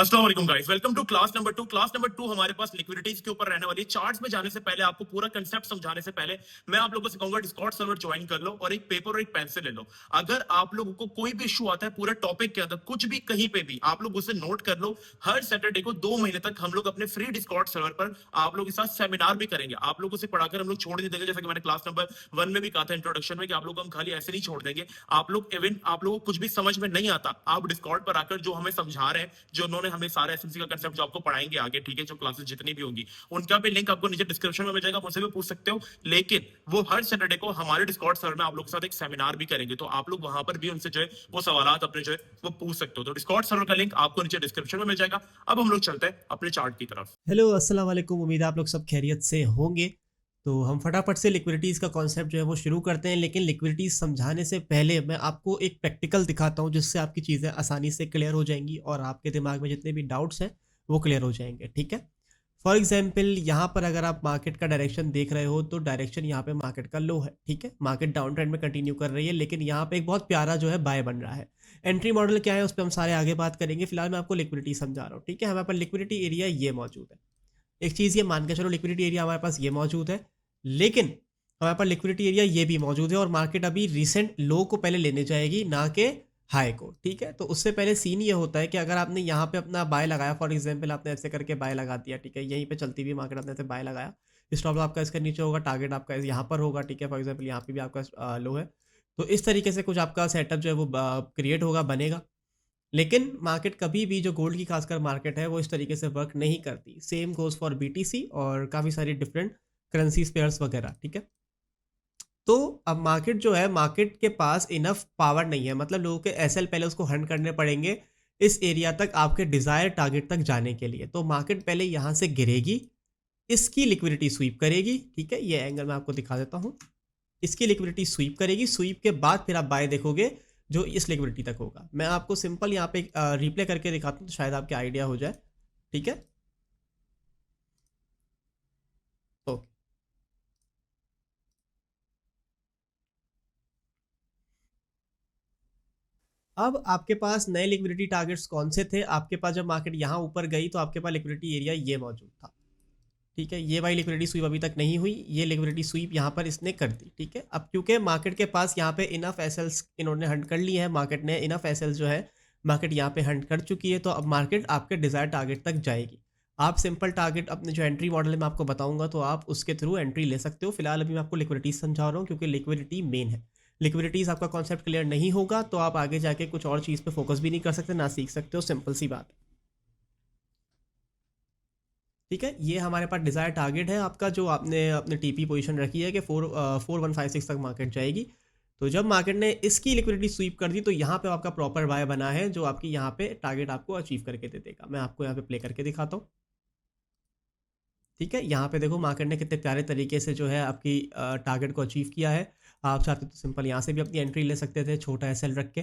अस्सलाम वालेकुम guys, welcome to class number 2 हमारे पास लिक्विडिटीज के ऊपर रहने वाली है। चार्ट्स में जाने से पहले, आपको पूरा कंसेप्ट समझाने से पहले मैं आप लोगों से कहूंगा डिस्कॉर्ड सर्वर ज्वाइन कर लो और एक पेपर और एक पेंसिल ले लो। अगर आप लोगों को कोई भी इशू आता है पूरा टॉपिक के अंदर, कुछ भी कहीं पे भी, आप लोग उसे नोट कर लो। हर सैटरडे को 2 महीने तक हम लोग अपने फ्री डिस्कॉर्ड सर्वर पर आप लोगों के साथ सेमिनार भी करेंगे। आप लोगों से पढ़ाकर हम लोग छोड़ नहीं देंगे, जैसा कि मैंने क्लास नंबर 1 में भी कहा था इंट्रोडक्शन में, कि आप लोग को हम खाली ऐसे नहीं छोड़ देंगे। आप लोग इवन आप लोगों को कुछ भी समझ में नहीं आता, आप डिस्कॉर्ड पर आकर जो हमें समझा रहे हैं, जो उन्होंने हमें सारा एसएमसी का कंसेप्ट जो आपको पढ़ाएंगे आगे, ठीक है, जो क्लासेस जितनी भी होंगी उनका भी लिंक आपको नीचे डिस्क्रिप्शन में मिल जाएगा, मुझसे भी पूछ सकते हो। लेकिन वो हर सैटरडे को हमारे डिस्कॉर्ड सर्वर में आप लोग के साथ एक सेमिनार भी करेंगे, तो आप लोग वहां पर भी उनसे जो है वो सवालात अपने जो है वो पूछ सकते हो। तो डिस्कॉर्ड सर्वर का लिंक आपको नीचे डिस्क्रिप्शन में मिल जाएगा। अब हम लोग चलते हैं अपने चार्ट की तरफ। हेलो अस्सलाम वालेकुम। उम्मीद है आप लोग सब खैरियत से होंगे। तो हम फटाफट से लिक्विडिटीज़ का कॉन्सेप्ट जो है वो शुरू करते हैं, लेकिन लिक्विडिटीज़ समझाने से पहले मैं आपको एक प्रैक्टिकल दिखाता हूँ जिससे आपकी चीज़ें आसानी से क्लियर हो जाएंगी और आपके दिमाग में जितने भी डाउट्स हैं वो क्लियर हो जाएंगे। ठीक है, फॉर एग्जाम्पल यहाँ पर अगर आप मार्केट का डायरेक्शन देख रहे हो तो डायरेक्शन यहाँ पे मार्केट का लो है। ठीक है, मार्केट डाउन ट्रेंड में कंटिन्यू कर रही है, लेकिन यहाँ पे एक बहुत प्यारा जो है बाय बन रहा है। एंट्री मॉडल क्या है उस पर हम सारे आगे बात करेंगे, फिलहाल मैं आपको लिक्विडिटी समझा रहा हूँ। ठीक है, हमारे पास लिक्विडिटी एरिया ये मौजूद है। एक चीज़ ये मान के चलो, लिक्विडिटी एरिया हमारे पास ये मौजूद है, लेकिन हमारे पास लिक्विडिटी एरिया ये भी मौजूद है और मार्केट अभी रिसेंट लो को पहले लेने जाएगी, ना कि हाई को। ठीक है, तो उससे पहले सीन ये होता है कि अगर आपने यहाँ पे अपना बाय लगाया, फॉर एग्जांपल आपने ऐसे करके बाय लगा दिया, ठीक है, यहीं पे चलती हुई मार्केट आपने ऐसे बाय लगाया, स्टॉप लॉस आपका इसका नीचे होगा, टारगेट आपका यहाँ पर होगा। ठीक है, फॉर एग्जाम्पल यहाँ पे भी आपका लो है, तो इस तरीके से कुछ आपका सेटअप जो है वो क्रिएट होगा, बनेगा। लेकिन मार्केट कभी भी, जो गोल्ड की खासकर मार्केट है, वो इस तरीके से वर्क नहीं करती। सेम गोज फॉर बीटीसी और काफ़ी सारी डिफरेंट करेंसी पेयर्स वगैरह। ठीक है, तो अब मार्केट जो है, मार्केट के पास इनफ पावर नहीं है, मतलब लोगों के एसएल पहले उसको हंड करने पड़ेंगे इस एरिया तक, आपके डिजायर टारगेट तक जाने के लिए। तो मार्केट पहले यहाँ से गिरेगी, इसकी लिक्विडिटी स्वीप करेगी। ठीक है, ये एंगल मैं आपको दिखा देता हूँ। इसकी लिक्विडिटी स्वीप करेगी, स्वीप के बाद फिर आप बाय देखोगे जो इस लिक्विडिटी तक होगा। मैं आपको सिंपल यहाँ पे रिप्ले करके दिखाता हूँ तो शायद आपके आइडिया हो जाए। ठीक है, ओके, अब आपके पास नए लिक्विडिटी टारगेट्स कौन से थे? आपके पास जब मार्केट यहाँ ऊपर गई तो आपके पास लिक्विडिटी एरिया ये मौजूद था। ठीक है, ये वाली लिक्विडिटी स्वीप अभी तक नहीं हुई, ये लिक्विडिटी स्वीप यहाँ पर इसने कर दी। ठीक है, अब क्योंकि मार्केट के पास यहाँ पे इनफ एसएल्स इन्होंने हंड कर ली है, मार्केट ने इनफ एसएल्स जो है मार्केट यहाँ पे हंड कर चुकी है, तो अब मार्केट आपके डिजायर टारगेट तक जाएगी। आप सिंपल टारगेट अपने जो एंट्री मॉडल में आपको बताऊंगा तो आप उसके थ्रू एंट्री ले सकते हो। फिलहाल अभी मैं आपको लिक्विडिटी समझा रहा हूँ क्योंकि लिक्विडिटी मेन है। लिक्विडिटीज आपका कॉन्सेप्ट क्लियर नहीं होगा तो आप आगे जाके कुछ और चीज़ पे फोकस भी नहीं कर सकते, ना सीख सकते हो, सिंपल सी बात है। ठीक है, ये हमारे पास डिज़ायर टारगेट है आपका, जो आपने अपने टीपी पोजीशन रखी है कि 4156 तक मार्केट जाएगी। तो जब मार्केट ने इसकी लिक्विडिटी स्वीप कर दी तो यहाँ पे आपका प्रॉपर बाय बना है, जो आपकी यहाँ पे टारगेट आपको अचीव करके दे देगा। मैं आपको यहाँ पे प्ले करके दिखाता हूँ। ठीक है, यहाँ पे देखो मार्केट ने कितने प्यारे तरीके से जो है आपकी टारगेट को अचीव किया है। आप चाहते तो सिंपल यहाँ से भी अपनी एंट्री ले सकते थे, छोटा एसएल रख के।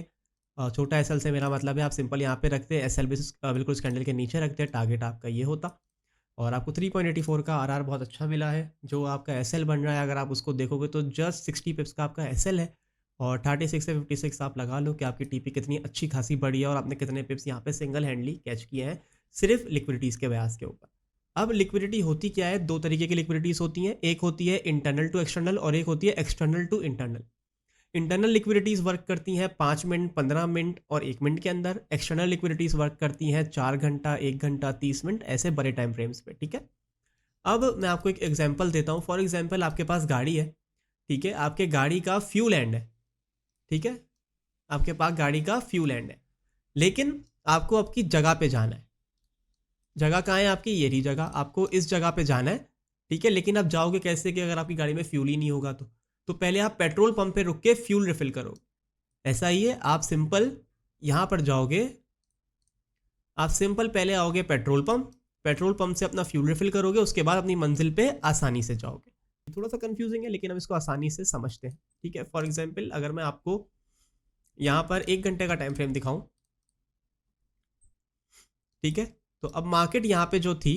छोटा एसएल से मेरा मतलब है आप सिंपल यहाँ पे रखते, एसएल भी बिल्कुल इस कैंडल के नीचे रखते, टारगेट आपका ये होता और आपको 3.84 का आरआर बहुत अच्छा मिला है। जो आपका एसएल बन रहा है, अगर आप उसको देखोगे तो जस्ट 60 पिप्स का आपका एसएल है और 36 से 56 आप लगा लो कि आपकी टीपी कितनी अच्छी खासी बढ़ी है और आपने कितने पिप्स यहाँ पे सिंगल हैंडली कैच किए हैं सिर्फ लिक्विडिटीज के ब्याज के ऊपर। अब लिक्विडिटी होती क्या है? दो तरीके की लिक्विडिटीज होती हैं, एक होती है इंटरनल टू एक्सटर्नल और एक होती है external to internal. Internal liquidities work करती हैं 5 मिनट, 15 मिनट और 1 मिनट के अंदर। एक्सटर्नल लिक्विडिटीज वर्क करती हैं 4 घंटा, 1 घंटा, 30 मिनट, ऐसे बड़े टाइम फ्रेम्स पे। ठीक है, अब मैं आपको एक एग्जांपल देता हूँ। फॉर एग्जांपल आपके पास गाड़ी है, ठीक है, आपके गाड़ी का फ्यूल एंड है। ठीक है, आपके पास गाड़ी का फ्यूल एंड है, लेकिन आपको आपकी जगह पे जाना है। जगह कहाँ है आपकी? ये रही जगह, आपको इस जगह पे जाना है। ठीक है, लेकिन आप जाओगे कैसे कि अगर आपकी गाड़ी में फ्यूल ही नहीं होगा तो पहले आप पेट्रोल पंप पे रुक के फ्यूल रिफिल करोगे। ऐसा ही है, आप सिंपल यहाँ पर जाओगे, आप सिंपल पहले आओगे पेट्रोल पंप, पेट्रोल पंप से अपना फ्यूल रिफिल करोगे, उसके बाद अपनी मंजिल पे आसानी से जाओगे। थोड़ा सा कंफ्यूजिंग है लेकिन हम इसको आसानी से समझते हैं। ठीक है, फॉर एग्जाम्पल अगर मैं आपको यहाँ पर 1 घंटे का टाइम फ्रेम दिखाऊं, ठीक है, तो अब मार्केट यहाँ पे जो थी,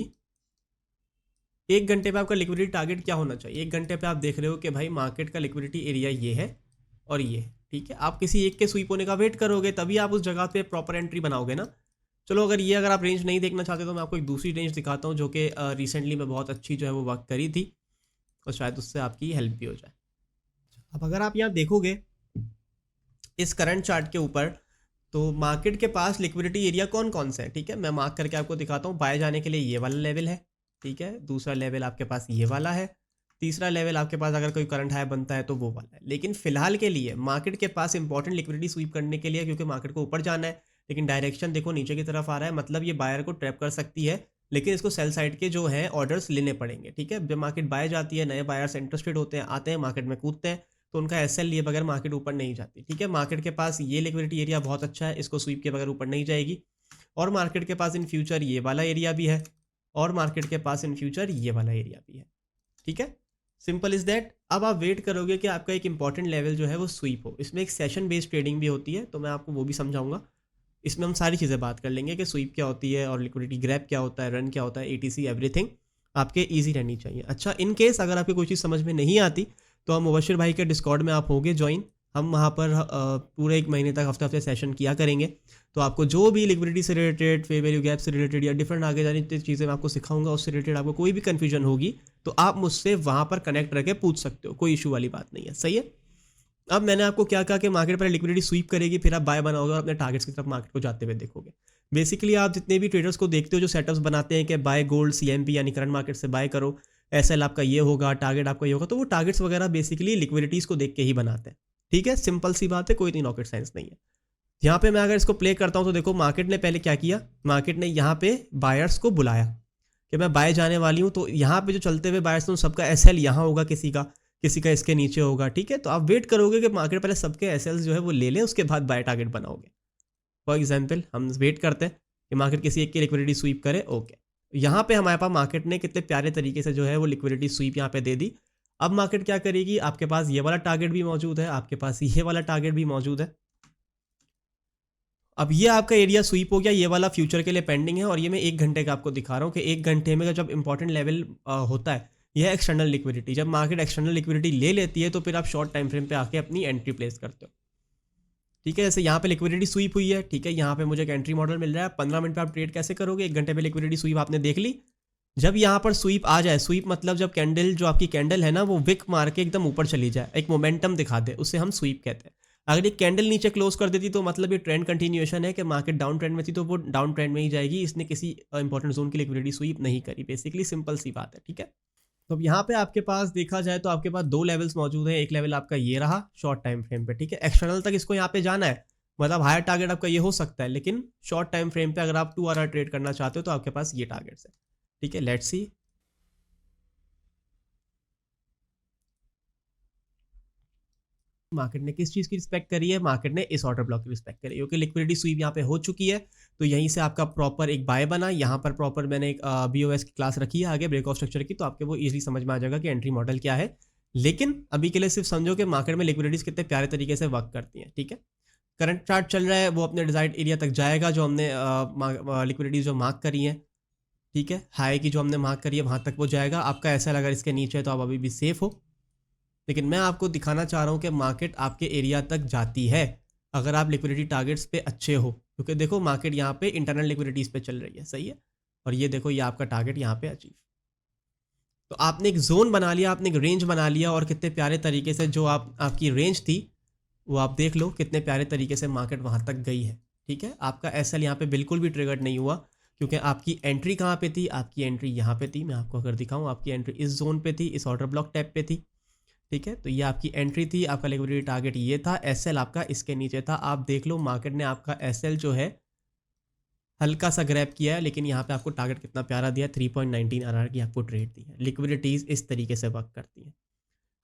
1 घंटे पे आपका लिक्विडिटी टारगेट क्या होना चाहिए? 1 घंटे पे आप देख रहे हो कि भाई मार्केट का लिक्विडिटी एरिया ये है और ये। ठीक है, आप किसी एक के स्वीप होने का वेट करोगे तभी आप उस जगह पे प्रॉपर एंट्री बनाओगे ना। चलो अगर आप रेंज नहीं देखना चाहते तो मैं आपको एक दूसरी रेंज दिखाता हूँ जो कि रिसेंटली में बहुत अच्छी जो है वो वर्क करी थी, और शायद उससे आपकी हेल्प भी हो जाए। अब अगर आप यहाँ देखोगे इस करंट चार्ट के ऊपर, तो मार्केट के पास लिक्विडिटी एरिया कौन कौन से है, ठीक है, मैं मार्क करके आपको दिखाता हूँ। बाय जाने के लिए ये वाला लेवल है, ठीक है, दूसरा लेवल आपके पास ये वाला है, तीसरा लेवल आपके पास अगर कोई करंट हाई बनता है तो वो वाला है। लेकिन फिलहाल के लिए मार्केट के पास इंपॉर्टेंट लिक्विडिटी स्वीप करने के लिए, क्योंकि मार्केट को ऊपर जाना है लेकिन डायरेक्शन देखो नीचे की तरफ आ रहा है, मतलब ये बायर को ट्रैप कर सकती है, लेकिन इसको सेल साइड के जो है ऑर्डर्स लेने पड़ेंगे, ठीक है। जब मार्केट बाय जाती है, नए बायर्स इंटरेस्टेड होते हैं, आते हैं मार्केट में, कूदते हैं, तो उनका एसएल लिए बगैर मार्केट ऊपर नहीं जाती, ठीक है। मार्केट के पास ये लिक्विडिटी एरिया बहुत अच्छा है, इसको स्वीप के बगैर ऊपर नहीं जाएगी। और मार्केट के पास इन फ्यूचर ये वाला एरिया भी है, और मार्केट के पास इन फ्यूचर ये वाला एरिया भी है, ठीक है। Simple is that. अब आप वेट करोगे कि आपका एक इंपॉर्टेंट लेवल जो है वो स्वीप हो। इसमें एक सेशन बेस्ड ट्रेडिंग भी होती है, तो मैं आपको वो भी समझाऊंगा। इसमें हम सारी चीज़ें बात कर लेंगे कि स्वीप क्या होती है और लिक्विडिटी ग्रैब क्या होता है, रन क्या होता है, एटीसी एवरीथिंग आपके ईजी रहनी चाहिए। अच्छा, इन केस अगर आपको कोई चीज़ समझ में नहीं आती तो हम मुबशिर भाई के डिस्कॉर्ड में आप होगे ज्वाइन, हम वहाँ पर पूरे एक महीने तक हफ्ते हफ्ते सेशन किया करेंगे। तो आपको जो भी लिक्विडिटी से रिलेटेड, फेयर वैल्यू गैप से रिलेटेड या डिफरेंट आगे जाने की चीज़ें मैं आपको सिखाऊंगा, उससे रिलेटेड आपको कोई भी कन्फ्यूजन होगी तो आप मुझसे वहाँ पर कनेक्ट रह के पूछ सकते हो, कोई इशू वाली बात नहीं है, सही है। अब मैंने आपको क्या कहा कि मार्केट पर लिक्विडिटी स्वीप करेगी, फिर आप बाय बनाओगे और अपने टारगेट्स की तरफ मार्केट को जाते हुए देखोगे। बेसिकली आप जितने भी ट्रेडर्स को देखते हो जो सेटअप्स बनाते हैं कि बाय गोल्ड सीएमपी यानी करंट मार्केट से बाय करो, एसएल आपका ये होगा, टारगेट आपका ये होगा, तो वो टारगेट्स वगैरह बेसिकली लिक्विडिटीज को देख के ही बनाते हैं, ठीक है। सिंपल सी बात है, कोई इतनी रॉकेट साइंस नहीं है। यहाँ पे मैं अगर इसको प्ले करता हूँ तो देखो मार्केट ने पहले क्या किया, मार्केट ने यहाँ पे बायर्स को बुलाया कि मैं बाय जाने वाली हूँ, तो यहाँ पे जो चलते हुए बायर्स हैं सबका एसएल यहाँ होगा, किसी का इसके नीचे होगा, ठीक है। तो आप वेट करोगे कि मार्केट पहले सबके एसएल्स जो है वो ले लें, उसके बाद बाय टारगेट बनाओगे। फॉर एग्जाम्पल हम वेट करते हैं कि मार्केट किसी एक की लिक्विडिटी स्वीप करे, ओके। यहाँ पे हमारे पास मार्केट ने कितने प्यारे तरीके से जो है वो लिक्विडिटी स्वीप यहाँ पे दे दी। अब मार्केट क्या करेगी, आपके पास ये वाला टारगेट भी मौजूद है, आपके पास ये वाला टारगेट भी मौजूद है। अब ये आपका एरिया स्वीप हो गया, ये वाला फ्यूचर के लिए पेंडिंग है, और ये मैं 1 घंटे का आपको दिखा रहा हूँ कि 1 घंटे में जब इंपॉर्टेंट लेवल होता है, यह एक्सटर्नल लिक्विडिटी, जब मार्केट एक्सटर्नल लिक्विडिटी ले लेती है तो फिर आप शॉर्ट टाइम फ्रेम पे आके अपनी एंट्री प्लेस करते हो, ठीक है। जैसे यहाँ पे लिक्विडिटी स्वीप हुई है, ठीक है, यहाँ पे मुझे एक एंट्री मॉडल मिल रहा है। 15 मिनट पे आप ट्रेड कैसे करोगे, 1 घंटे पे लिक्विडिटी स्वीप आपने देख ली। जब यहाँ पर स्वीप आ जाए, स्वीप मतलब जब कैंडल, जो आपकी कैंडल है ना, वो विक मार के एकदम ऊपर चली जाए, एक मोमेंटम दिखा दे, उसे हम स्वीप कहते हैं। अगर ये कैंडल नीचे क्लोज कर देती तो मतलब ये ट्रेंड कंटिन्यूएशन है कि मार्केट डाउन ट्रेंड में थी तो वो डाउन ट्रेंड में ही जाएगी, इसने किसी इंपॉर्टेंट जोन की लिक्विडिटी स्वीप नहीं करी। बेसिकली सिंपल सी बात है, ठीक है। तो अब यहाँ पे आपके पास देखा जाए तो आपके पास 2 लेवल्स मौजूद हैं। एक लेवल आपका ये रहा शॉर्ट टाइम फ्रेम पे, ठीक है, एक्सटर्नल तक इसको यहाँ पे जाना है, मतलब हायर टारगेट आपका ये हो सकता है, लेकिन शॉर्ट टाइम फ्रेम पे अगर आप 2 आवर ट्रेड करना चाहते हो तो आपके पास ये टारगेट्स है, ठीक है। लेट्स सी मार्केट ने किस चीज़ की रिस्पेक्ट करी है, मार्केट ने इस ऑर्डर ब्लॉक की रिस्पेक्ट करी है, क्योंकि लिक्विडिटी स्वीप यहाँ पे हो चुकी है। तो यहीं से आपका प्रॉपर एक बाय बना, यहाँ पर प्रॉपर मैंने एक BOS की क्लास रखी है आगे ब्रेकआउट स्ट्रक्चर की, तो आपके वो इजीली समझ में आ जाएगा कि एंट्री मॉडल क्या है। लेकिन अभी के लिए सिर्फ समझो कि मार्केट में लिक्विडिटीज कितने प्यारे तरीके से वर्क करती हैं, ठीक है। करंट चार्ट चल रहा है, वो अपने डिजायर्ड एरिया तक जाएगा जो हमने लिक्विडिटीज जो मार्क करी है, ठीक है, हाई की जो हमने मार्क करी है वहाँ तक वो जाएगा। आपका ऐसा अगर इसके नीचे है तो आप अभी भी सेफ हो, लेकिन मैं आपको दिखाना चाह रहा हूँ कि मार्केट आपके एरिया तक जाती है अगर आप लिक्विडिटी टारगेट्स पे अच्छे हो, क्योंकि देखो मार्केट यहाँ पे इंटरनल लिक्विडिटीज पे चल रही है, सही है, और ये देखो ये आपका टारगेट यहाँ पे अचीव। तो आपने एक जोन बना लिया, आपने एक रेंज बना लिया, और कितने प्यारे तरीके से जो आपकी रेंज थी वो आप देख लो कितने प्यारे तरीके से मार्केट वहाँ तक गई है, ठीक है। आपका एसएल यहाँ पे बिल्कुल भी ट्रिगर्ड नहीं हुआ, क्योंकि आपकी एंट्री कहाँ पे थी, आपकी एंट्री यहाँ पे थी। मैं आपको अगर दिखाऊँ, आपकी एंट्री इस जोन पे थी, इस ऑर्डर ब्लॉक टैप पे थी, ठीक है। तो ये आपकी एंट्री थी, आपका लिक्विडिटी टारगेट ये था, एसएल आपका इसके नीचे था। आप देख लो मार्केट ने आपका एसएल जो है हल्का सा ग्रैब किया है, लेकिन यहाँ पे आपको टारगेट कितना प्यारा दिया, 3.19 आरआर की आपको ट्रेड दी है। लिक्विडिटीज़ इस तरीके से वर्क करती है।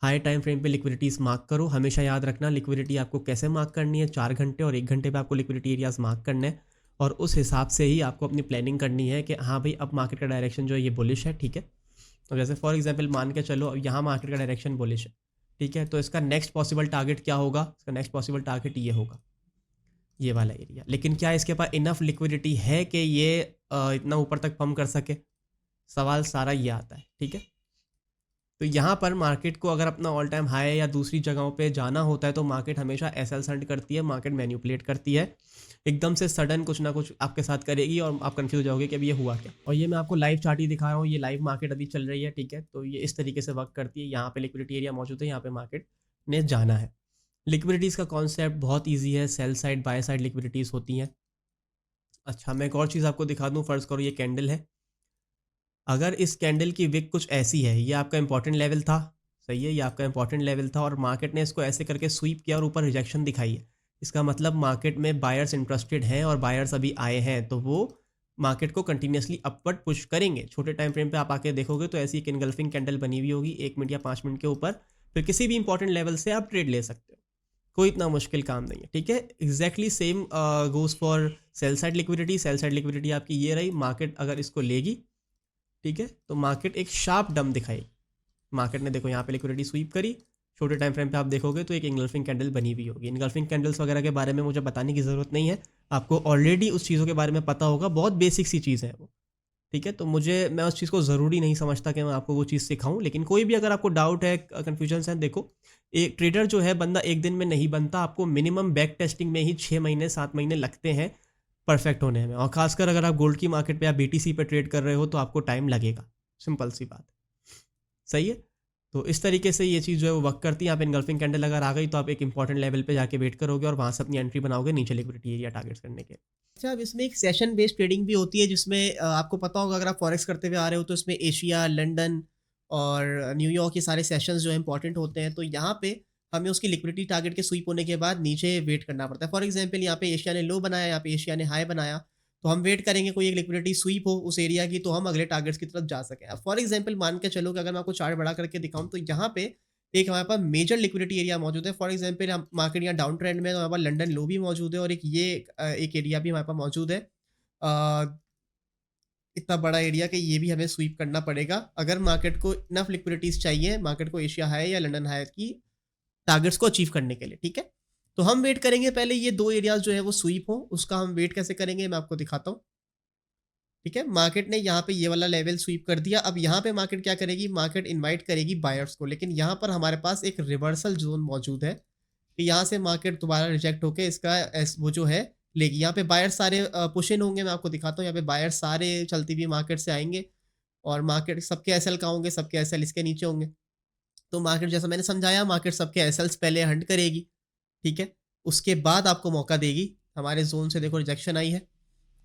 हाई टाइम फ्रेम पे लिक्विडिटीज़ मार्क करो, हमेशा याद रखना लिक्विडिटी आपको कैसे मार्क करनी है, 4 घंटे और 1 घंटे पे आपको लिक्विडिटी एरियाज मार्क करने हैं, और उस हिसाब से ही आपको अपनी प्लानिंग करनी है कि हाँ भाई अब मार्केट का डायरेक्शन जो है ये बुलिश है, ठीक है। तो जैसे फॉर एग्जांपल मान के चलो अब यहाँ मार्केट का डायरेक्शन बुलिश है, ठीक है, तो इसका नेक्स्ट पॉसिबल टारगेट क्या होगा, इसका नेक्स्ट पॉसिबल टारगेट ये होगा, ये वाला एरिया। लेकिन क्या इसके पास इनफ लिक्विडिटी है कि ये इतना ऊपर तक पंप कर सके, सवाल सारा ये आता है, ठीक है। तो यहाँ पर मार्केट को अगर अपना ऑल टाइम हाई या दूसरी जगहों पे जाना होता है तो मार्केट हमेशा एसएल हंट करती है, मार्केट मैनिपुलेट करती है, एकदम से सडन कुछ ना कुछ आपके साथ करेगी और आप कंफ्यूज हो जाओगे कि अभी ये हुआ क्या। और ये मैं आपको लाइव चार्ट ही दिखा रहा हूँ, ये लाइव मार्केट अभी चल रही है, ठीक है। तो ये इस तरीके से वर्क करती है, यहाँ पे लिक्विडिटी एरिया मौजूद है, यहाँ पे मार्केट ने जाना है। लिक्विडिटीज़ का कॉन्सेप्ट बहुत ईजी है, सेल साइड बाय साइड लिक्विडिटीज़ होती हैं। अच्छा, मैं एक और चीज़ आपको दिखा दूँ, फ़र्ज़ करो ये कैंडल है, अगर इस कैंडल की विक कुछ ऐसी है, ये आपका इंपॉर्टेंट लेवल था, सही है, ये आपका इंपॉर्टेंट लेवल था और मार्केट ने इसको ऐसे करके स्वीप किया और ऊपर रिजेक्शन दिखाई है। इसका मतलब मार्केट में बायर्स इंटरेस्टेड हैं और बायर्स अभी आए हैं, तो वो मार्केट को कंटिन्यूअसली अपवर्ड पुश करेंगे। छोटे टाइम फ्रेम पे आप आके देखोगे तो ऐसी एक इनगल्फिंग कैंडल बनी हुई होगी 1 मिनट या 5 मिनट के ऊपर, फिर किसी भी इंपॉर्टेंट लेवल से आप ट्रेड ले सकते हो। कोई इतना मुश्किल काम नहीं है, ठीक है। Exactly same goes for sell side liquidity. Sell side liquidity आपकी ये रही, मार्केट अगर इसको लेगी, ठीक है, तो मार्केट एक शार्प डंप दिखाई। मार्केट ने देखो यहाँ पे लिक्विडिटी स्वीप करी, छोटे टाइम फ्रेम पे आप देखोगे तो एक इंगल्फिंग कैंडल बनी हुई होगी। इंगल्फिंग कैंडल्स वगैरह के बारे में मुझे बताने की ज़रूरत नहीं है, आपको ऑलरेडी उस चीज़ों के बारे में पता होगा, बहुत बेसिक सी चीज़ है वो, ठीक है। तो मैं उस चीज़ को ज़रूरी नहीं समझता कि मैं आपको वो चीज़ सिखाऊं, लेकिन कोई भी अगर आपको डाउट है, कन्फ्यूजन है, देखो एक ट्रेडर जो है बंदा एक दिन में नहीं बनता, आपको मिनिमम बैक टेस्टिंग में ही 6 महीने 7 महीने लगते हैं परफेक्ट होने में। और खासकर अगर आप गोल्ड की मार्केट पे या बीटीसी पे ट्रेड कर रहे हो तो आपको टाइम लगेगा, सिंपल सी बात, सही है। तो इस तरीके से ये चीज़ जो है वो वर्क करती है। यहाँ पे इनगल्फिंग कैंडल अगर आ गई तो आप एक इंपॉर्टेंट लेवल पे जाके वेट करोगे और वहाँ से अपनी एंट्री बनाओगे नीचे लिक्विडिटी एरिया टारगेट्स करने के। अच्छा, अब इसमें एक सेशन बेस्ड ट्रेडिंग भी होती है जिसमें आपको पता होगा, अगर आप फॉरेक्स करते हुए आ रहे हो तो इसमें एशिया, लंदन और न्यूयॉर्क ये सारे सेशंस जो है इंपॉर्टेंट होते हैं। तो यहाँ पे हमें उसकी लिक्विडिटी टारगेट के स्वीप होने के बाद नीचे वेट करना पड़ता है। फॉर एग्जाम्पल यहाँ पे एशिया ने लो बनाया, यहाँ पे एशिया ने हाई बनाया, तो हम वेट करेंगे कोई एक लिक्विडिटी स्वीप हो उस एरिया की, तो हम अगले टारगेट्स की तरफ जा सकें। अब फॉर एग्जाम्पल मान के चलो कि अगर मैं आपको चार्ट बड़ा करके दिखाऊं तो यहाँ पे एक हमारे पास मेजर लिक्विडिटी एरिया मौजूद है। फॉर एग्जाम्पल हम मार्केट यहाँ डाउन ट्रेंड में है, तो हमारे पास लंदन लो भी मौजूद है और एक ये एक एरिया भी हमारे पास मौजूद है। अ, इतना बड़ा एरिया कि ये भी हमें स्वीप करना पड़ेगा अगर मार्केट को इनफ लिक्विडिटीज चाहिए, मार्केट को एशिया हाई या लंदन हाई की टारगेट्स को अचीव करने के लिए, ठीक है। तो हम वेट करेंगे पहले ये 2 एरियाज़ जो है वो स्वीप हो, उसका हम वेट कैसे करेंगे मैं आपको दिखाता हूँ, ठीक है। मार्केट ने यहाँ पे ये वाला लेवल स्वीप कर दिया, अब यहाँ पे मार्केट क्या करेगी, मार्केट इनवाइट करेगी बायर्स को, लेकिन यहाँ पर हमारे पास एक रिवर्सल ज़ोन मौजूद है कि यहाँ से मार्केट दोबारा रिजेक्ट होके इसका वो जो है लेगी। यहाँ पे बायर्स सारे पुश इन होंगे, मैं आपको दिखाता हूँ, यहाँ पे बायर्स सारे चलती हुई मार्केट से आएँगे और मार्केट सबके एसएल कहाँ होंगे, सबके एसएल इसके नीचे होंगे। तो मार्केट जैसा मैंने समझाया, मार्केट सबके एसएल्स पहले हंट करेगी, ठीक है। उसके बाद आपको मौका देगी, हमारे ज़ोन से देखो रिजेक्शन आई है,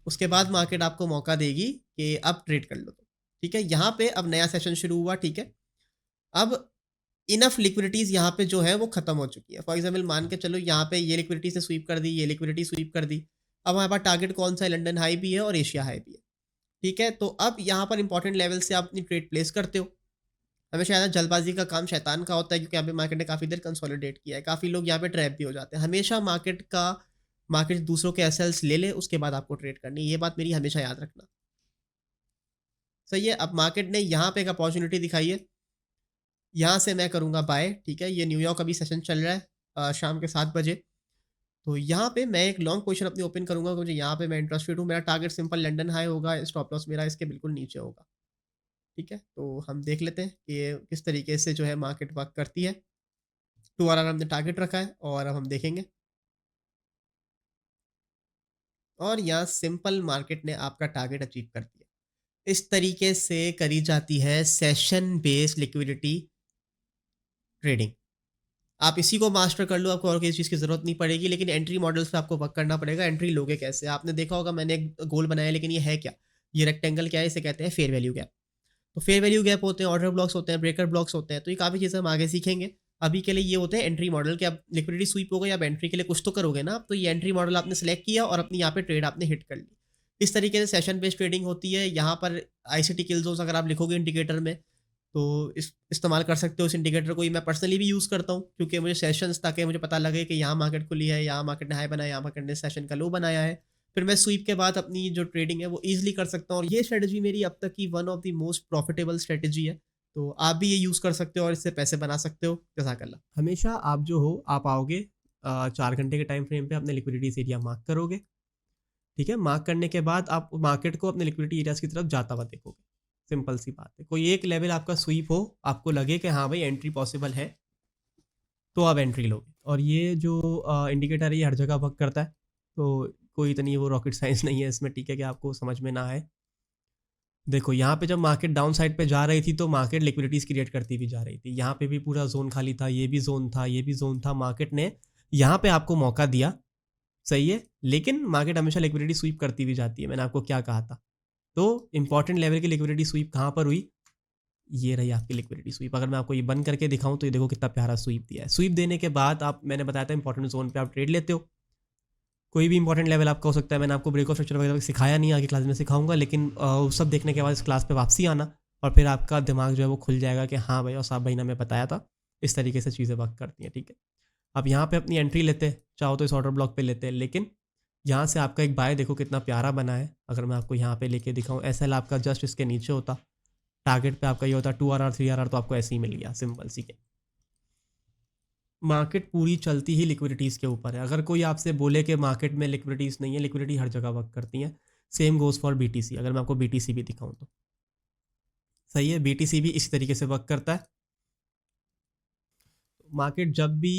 उसके बाद मार्केट आपको मौका देगी कि अब ट्रेड कर लो तो, ठीक है। यहाँ पे अब नया सेशन शुरू हुआ, ठीक है। अब इनफ लिक्विडिटीज़ यहाँ पे जो है वो खत्म हो चुकी है। फॉर एग्जाम्पल मान के चलो यहाँ पे ये लिक्विडिटी से स्वीप कर दी, ये लिक्विडिटी स्वीप कर दी। अब हमारे पास टारगेट कौन सा है, लंदन हाई भी है और एशिया हाई भी है, ठीक है। तो अब यहाँ पर इंपॉर्टेंट लेवल से आप अपनी ट्रेड प्लेस करते हो। हमेशा याद है, जल्दबाजी का काम शैतान का होता है, क्योंकि यहाँ पे मार्केट ने काफ़ी देर कंसोलिडेट किया है, काफ़ी लोग यहाँ पे ट्रैप भी हो जाते हैं। हमेशा मार्केट दूसरों के एसएल्स ले ले, उसके बाद आपको ट्रेड करनी है, ये बात मेरी हमेशा याद रखना, सही है। अब मार्केट ने यहाँ पे एक अपॉर्चुनिटी दिखाई है, यहाँ से मैं करूँगा बाय, ठीक है। ये न्यूयॉर्क अभी सेशन चल रहा है शाम के 7 बजे, तो यहाँ पे मैं एक लॉन्ग पोजीशन अपनी ओपन करूँगा, मुझे यहाँ पे मैं इंटरेस्टेड हूँ। मेरा टारगेट सिंपल लंदन हाई होगा, स्टॉप लॉस मेरा इसके बिल्कुल नीचे होगा, ठीक है। तो हम देख लेते हैं कि ये किस तरीके से जो है मार्केट वर्क करती है। 2 आवर हमने टारगेट रखा है और अब हम देखेंगे, और यहाँ सिंपल मार्केट ने आपका टारगेट अचीव कर दिया। इस तरीके से करी जाती है सेशन बेस्ड लिक्विडिटी ट्रेडिंग। आप इसी को मास्टर कर लो, आपको और किसी चीज़ की ज़रूरत नहीं पड़ेगी, लेकिन एंट्री मॉडल्स पे आपको वर्क करना पड़ेगा। एंट्री लोगे कैसे, आपने देखा होगा मैंने एक गोल बनाया, लेकिन ये है क्या, ये रेक्टेंगल क्या है, इसे कहते हैं फेयर वैल्यू गैप। तो फेयर वैल्यू गैप होते हैं, ऑर्डर ब्लॉक्स होते हैं, ब्रेकर ब्लॉक्स होते हैं, तो ये काफ़ी चीज़ें हम आगे सीखेंगे। अभी के लिए ये होते हैं एंट्री मॉडल कि आप लिक्विडिटी स्वीप हो गई, आप एंट्री के लिए कुछ तो करोगे ना, तो ये एंट्री मॉडल आपने सेलेक्ट किया और अपनी यहाँ पे ट्रेड आपने हिट कर ली। इस तरीके से सेशन बेस्ड ट्रेडिंग होती है। यहाँ पर आईसीटी किल जोन्स अगर आप लिखोगे इंडिकेटर में, तो इस्तेमाल कर सकते हो इस इंडिकेटर को। ये मैं पर्सनली भी यूज़ करता हूँ, क्योंकि मुझे सेशंस, ताकि मुझे पता लगे कि यहाँ मार्केट खुली है, यहाँ मार्केट ने हाई बनाया, यहाँ मार्केट ने सेशन का लो बनाया है। फिर मैं स्वीप के बाद अपनी जो ट्रेडिंग है वो ईज़िली कर सकता हूँ, और ये स्ट्रेटजी मेरी अब तक की one of the most profitable strategy है। तो आप भी ये यूज़ कर सकते हो और इससे पैसे बना सकते हो। जज़ाकल्लाह। हमेशा आप जो हो, आप आओगे 4 घंटे के टाइम फ्रेम पे अपने लिक्विडिटी एरिया मार्क करोगे, ठीक है। मार्क करने के बाद आप मार्केट को अपने लिक्विडिटी एरियाज़ की तरफ जाता हुआ देखोगे, सिंपल सी बात है। कोई एक लेवल आपका स्वीप हो, आपको लगे कि हाँ भाई एंट्री पॉसिबल है, तो आप एंट्री लोगे। और ये जो इंडिकेटर है ये हर जगह वर्क करता है, तो कोई इतनी वो रॉकेट साइंस नहीं है इसमें, ठीक है, कि आपको समझ में ना आए। देखो यहाँ पे जब मार्केट डाउन साइड पे जा रही थी तो मार्केट लिक्विडिटीज क्रिएट करती भी जा रही थी। यहाँ पे भी पूरा जोन खाली था, ये भी जोन था, ये भी जोन था। मार्केट ने यहाँ पे आपको मौका दिया, सही है, लेकिन मार्केट हमेशा लिक्विडिटी स्वीप करती भी जाती है। मैंने आपको क्या कहा था? तो इंपॉर्टेंट लेवल की लिक्विडिटी स्वीप कहाँ पर हुई? ये रही आपकी लिक्विडिटी स्वीप। अगर मैं आपको ये बंद करके दिखाऊं तो ये देखो कितना प्यारा स्वीप दिया है। स्वीप देने के बाद आप, मैंने बताया था इंपॉर्टेंट जोन पे आप ट्रेड लेते हो। कोई भी इंपॉर्टेंट लेवल आपका हो सकता है। मैंने आपको ब्रेक ऑफ स्ट्रक्चर वगैरह सिखाया नहीं, आगे क्लास में सिखाऊंगा, लेकिन उस सब देखने के बाद इस क्लास पे वापसी आना और फिर आपका दिमाग जो है वो खुल जाएगा कि हाँ भाई, और साहब भाई ने हमें बताया था इस तरीके से चीज़ें वर्क करती हैं, ठीक है। अब यहाँ पे अपनी एंट्री लेते हैं, चाहो तो इस ऑर्डर ब्लॉक पे लेते हैं, लेकिन यहाँ से आपका एक बाय देखो कितना प्यारा बना है। अगर मैं आपको यहाँ पे लेके दिखाऊँ, एसएल आपका जस्ट इसके नीचे होता, टारगेट पे आपका ये होता 2RR 3RR, तो आपको ऐसे ही मिल गया, सिंपल सी के। मार्केट पूरी चलती ही लिक्विडिटीज़ के ऊपर है। अगर कोई आपसे बोले कि मार्केट में लिक्विडिटीज़ नहीं है, लिक्विडिटी हर जगह वर्क करती हैं। Same goes for BTC. अगर मैं आपको बीटीसी भी दिखाऊं तो सही है, बीटीसी भी इसी तरीके से वर्क करता है। मार्केट जब भी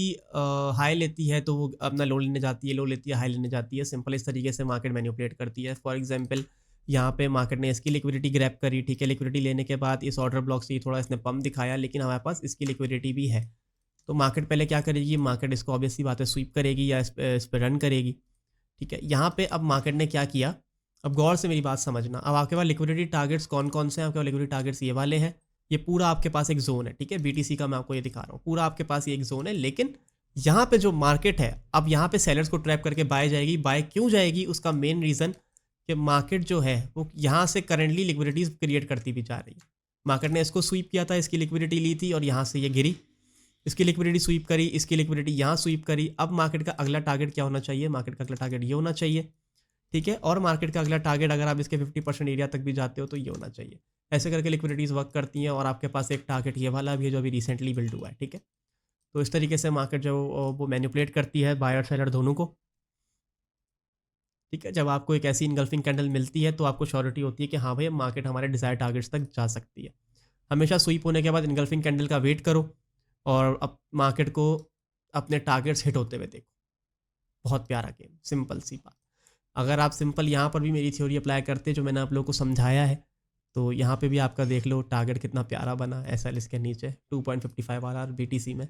हाई लेती है तो वो अपना लो लेने जाती है, लो लेती है, हाई लेने जाती है। सिंपल इस तरीके से मार्केट मैनिपुलेट करती है। फॉर एग्जांपल यहाँ पे मार्केट ने इसकी लिक्विडिटी ग्रैब करी, ठीक है। लिक्विडिटी लेने के बाद इस ऑर्डर ब्लॉक से थोड़ा इसने पम्प दिखाया, लेकिन हमारे पास इसकी लिक्विडिटी भी है। तो मार्केट पहले क्या करेगी? मार्केट इसको ऑब्वियस सी बात है स्वीप करेगी या इस पर रन करेगी, ठीक है। यहाँ पे अब मार्केट ने क्या किया, अब गौर से मेरी बात समझना। अब आपके पास लिक्विडिटी टारगेट्स कौन कौन से हैं? आपके पास लिक्विडिटी टारगेट्स ये वाले हैं। ये पूरा आपके पास एक जोन है, ठीक है। बीटीसी का मैं आपको ये दिखा रहा हूँ, पूरा आपके पास ये एक जोन है। लेकिन यहाँ पे जो मार्केट है, अब यहाँ पे सेलर्स को ट्रैप करके बाय जाएगी। बाय क्यों जाएगी? उसका मेन रीज़न कि मार्केट जो है वो यहाँ से करेंटली लिक्विडिटीज क्रिएट करती भी जा रही है। मार्केट ने इसको स्वीप किया था, इसकी लिक्विडिटी ली थी और यहाँ से ये गिरी, इसकी लिक्विडिटी स्वीप करी, इसकी लिक्विडिटी यहाँ स्वीप करी। अब मार्केट का अगला टारगेट क्या होना चाहिए? मार्केट का अगला टारगेट ये होना चाहिए, ठीक है। और मार्केट का अगला टारगेट अगर आप इसके 50% एरिया तक भी जाते हो तो ये होना चाहिए। ऐसे करके लिक्विडिटीज वर्क करती हैं। और आपके पास एक टारगेट ये वाला भी है जो अभी रिसेंटली बिल्ड हुआ है, ठीक है। तो इस तरीके से मार्केट जो वो मैनिपुलेट करती है बायर सेलर दोनों को, ठीक है। जब आपको एक ऐसी इनगल्फिंग कैंडल मिलती है तो आपको श्योरिटी होती है कि हाँ भाई मार्केट हमारे डिजायर टारगेट्स तक जा सकती है। हमेशा स्वीप होने के बाद इनगल्फिंग कैंडल का वेट करो और अब मार्केट को अपने टारगेट्स हिट होते हुए देखो। बहुत प्यारा गेम, सिंपल सी बात। अगर आप सिंपल यहाँ पर भी मेरी थ्योरी अप्लाई करते जो मैंने आप लोगों को समझाया है, तो यहाँ पे भी आपका देख लो टारगेट कितना प्यारा बना। एसएल इसके नीचे 2.55 RR बीटीसी में,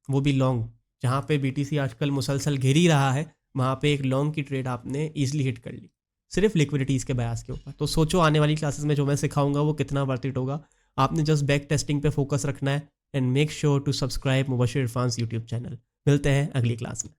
वो भी लॉन्ग। जहाँ पे बीटीसी आजकल मुसलसल घिर ही रहा है, वहाँ पे एक लॉन्ग की ट्रेड आपने ईजिली हिट कर ली, सिर्फ लिक्विडिटीज़ के बयास के ऊपर। तो सोचो आने वाली क्लासेस में जो मैं सिखाऊंगा वो कितना वर्थ इट होगा। आपने जस्ट बैक टेस्टिंग पे फोकस रखना है। And make sure to subscribe Mubashir Irfan's YouTube channel. मिलते हैं अगली क्लास में।